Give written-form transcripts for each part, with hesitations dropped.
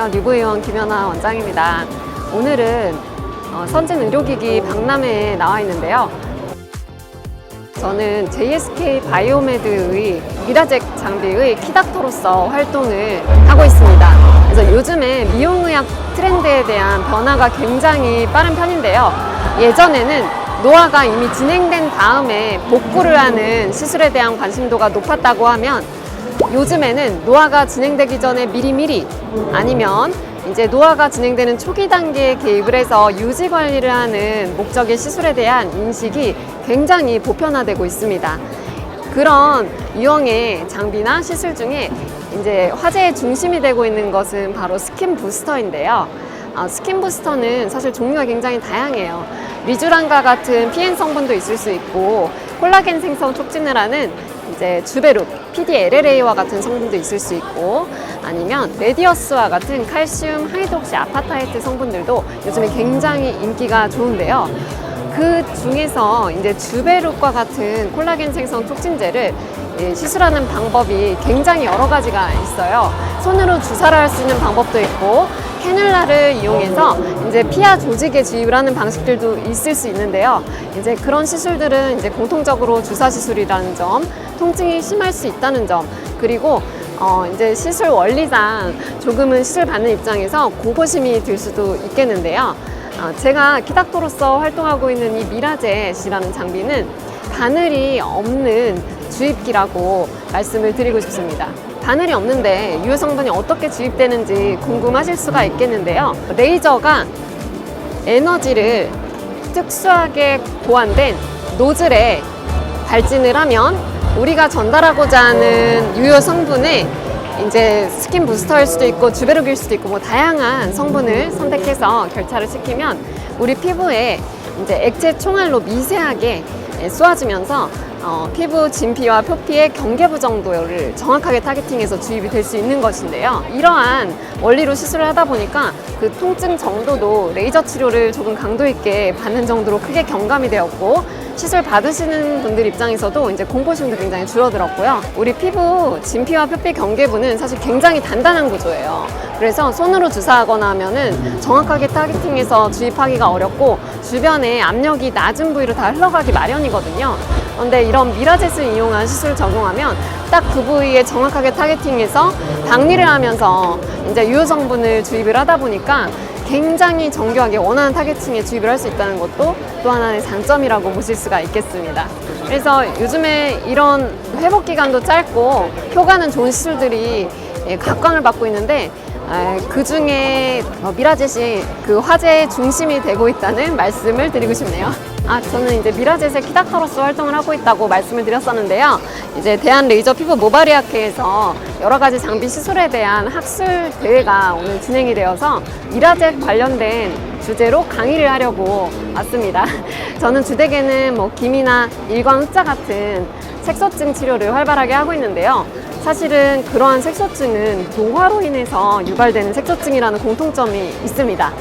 안녕하세요. 뉴브의원 김연아 원장입니다. 오늘은 선진의료기기 박람회에 나와 있는데요. 저는 JSK 바이오메드의 미라잭 장비의 키닥터로서 활동을 하고 있습니다. 그래서 요즘에 미용의학 트렌드에 대한 변화가 굉장히 빠른 편인데요. 예전에는 노화가 이미 진행된 다음에 복구를 하는 시술에 대한 관심도가 높았다고 하면, 요즘에는 노화가 진행되기 전에 미리미리, 아니면 이제 노화가 진행되는 초기 단계에 개입을 해서 유지 관리를 하는 목적의 시술에 대한 인식이 굉장히 보편화되고 있습니다. 그런 유형의 장비나 시술 중에 이제 화제의 중심이 되고 있는 것은 바로 스킨 부스터인데요. 스킨 부스터는 사실 종류가 굉장히 다양해요. 리쥬란과 같은 PN 성분도 있을 수 있고, 콜라겐 생성 촉진을 하는 이제 주베룩, PDLLA와 같은 성분도 있을 수 있고, 아니면 레디어스와 같은 칼슘 하이드록시 아파타이트 성분들도 요즘에 굉장히 인기가 좋은데요. 그 중에서 이제 주베룩과 같은 콜라겐 생성 촉진제를 시술하는 방법이 굉장히 여러 가지가 있어요. 손으로 주사를 할 수 있는 방법도 있고, 캐뉼라를 이용해서 이제 피하 조직에 주입을 하는 방식들도 있을 수 있는데요. 이제 그런 시술들은 이제 공통적으로 주사 시술이라는 점, 통증이 심할 수 있다는 점, 그리고 이제 시술 원리상 조금은 시술 받는 입장에서 공포심이 들 수도 있겠는데요. 제가 키닥터로서 활동하고 있는 이 미라젯이라는 장비는 바늘이 없는 주입기라고 말씀을 드리고 싶습니다. 바늘이 없는데 유효 성분이 어떻게 주입되는지 궁금하실 수가 있겠는데요. 레이저가 에너지를 특수하게 보완된 노즐에 발진을 하면 우리가 전달하고자 하는 유효 성분에 이제 스킨 부스터일 수도 있고 주베룩일 수도 있고, 뭐 다양한 성분을 선택해서 결차를 시키면 우리 피부에 이제 액체 총알로 미세하게 쏘아지면서 피부 진피와 표피의 경계부 정도를 정확하게 타겟팅해서 주입이 될 수 있는 것인데요. 이러한 원리로 시술을 하다 보니까 그 통증 정도도 레이저 치료를 조금 강도 있게 받는 정도로 크게 경감이 되었고, 시술 받으시는 분들 입장에서도 이제 공포심도 굉장히 줄어들었고요. 우리 피부 진피와 표피 경계부는 사실 굉장히 단단한 구조예요. 그래서 손으로 주사하거나 하면은 정확하게 타겟팅해서 주입하기가 어렵고, 주변에 압력이 낮은 부위로 다 흘러가기 마련이거든요. 그런데 이런 미라젯을 이용한 시술을 적용하면 딱 그 부위에 정확하게 타겟팅해서 박리를 하면서 이제 유효 성분을 주입을 하다 보니까 굉장히 정교하게 원하는 타겟팅에 주입을 할 수 있다는 것도 또 하나의 장점이라고 보실 수가 있겠습니다. 그래서 요즘에 이런 회복 기간도 짧고 효과는 좋은 시술들이 각광을 받고 있는데, 그 중에 미라젯이 그 화제의 중심이 되고 있다는 말씀을 드리고 싶네요. 저는 이제 미라젯의 키닥터로서 활동을 하고 있다고 말씀을 드렸었는데요. 이제 대한레이저 피부 모발의학회에서 여러 가지 장비 시술에 대한 학술 대회가 오늘 진행이 되어서 미라젯 관련된 주제로 강의를 하려고 왔습니다. 저는 주되게는 기미나 일광 흑자 같은 색소증 치료를 활발하게 하고 있는데요. 사실은 그러한 색소증은 노화로 인해서 유발되는 색소증이라는 공통점이 있습니다.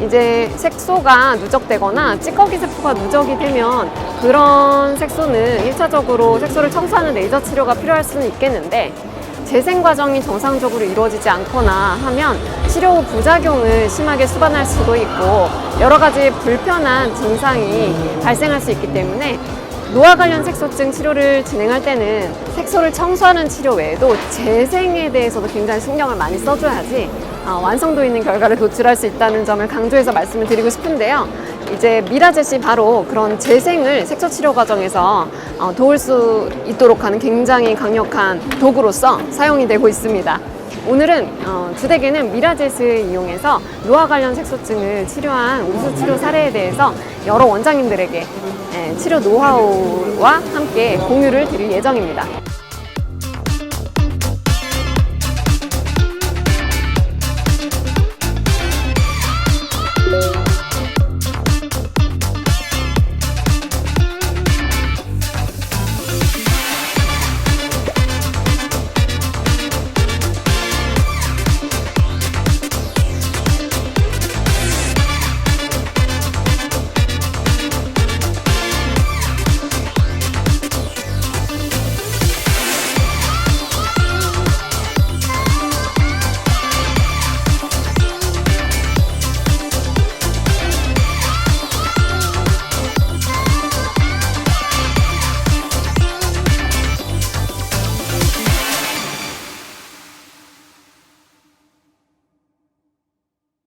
이제 색소가 누적되거나 찌꺼기 세포가 누적이 되면 그런 색소는 1차적으로 색소를 청소하는 레이저 치료가 필요할 수는 있겠는데, 재생 과정이 정상적으로 이루어지지 않거나 하면 치료 후 부작용을 심하게 수반할 수도 있고 여러 가지 불편한 증상이 발생할 수 있기 때문에, 노화 관련 색소증 치료를 진행할 때는 색소를 청소하는 치료 외에도 재생에 대해서도 굉장히 신경을 많이 써줘야지 완성도 있는 결과를 도출할 수 있다는 점을 강조해서 말씀을 드리고 싶은데요. 이제 미라젯이 바로 그런 재생을 색소 치료 과정에서 도울 수 있도록 하는 굉장히 강력한 도구로서 사용이 되고 있습니다. 오늘은 주되게는 미라젯을 이용해서 노화 관련 색소증을 치료한 우수 치료 사례에 대해서 여러 원장님들에게 치료 노하우와 함께 공유를 드릴 예정입니다.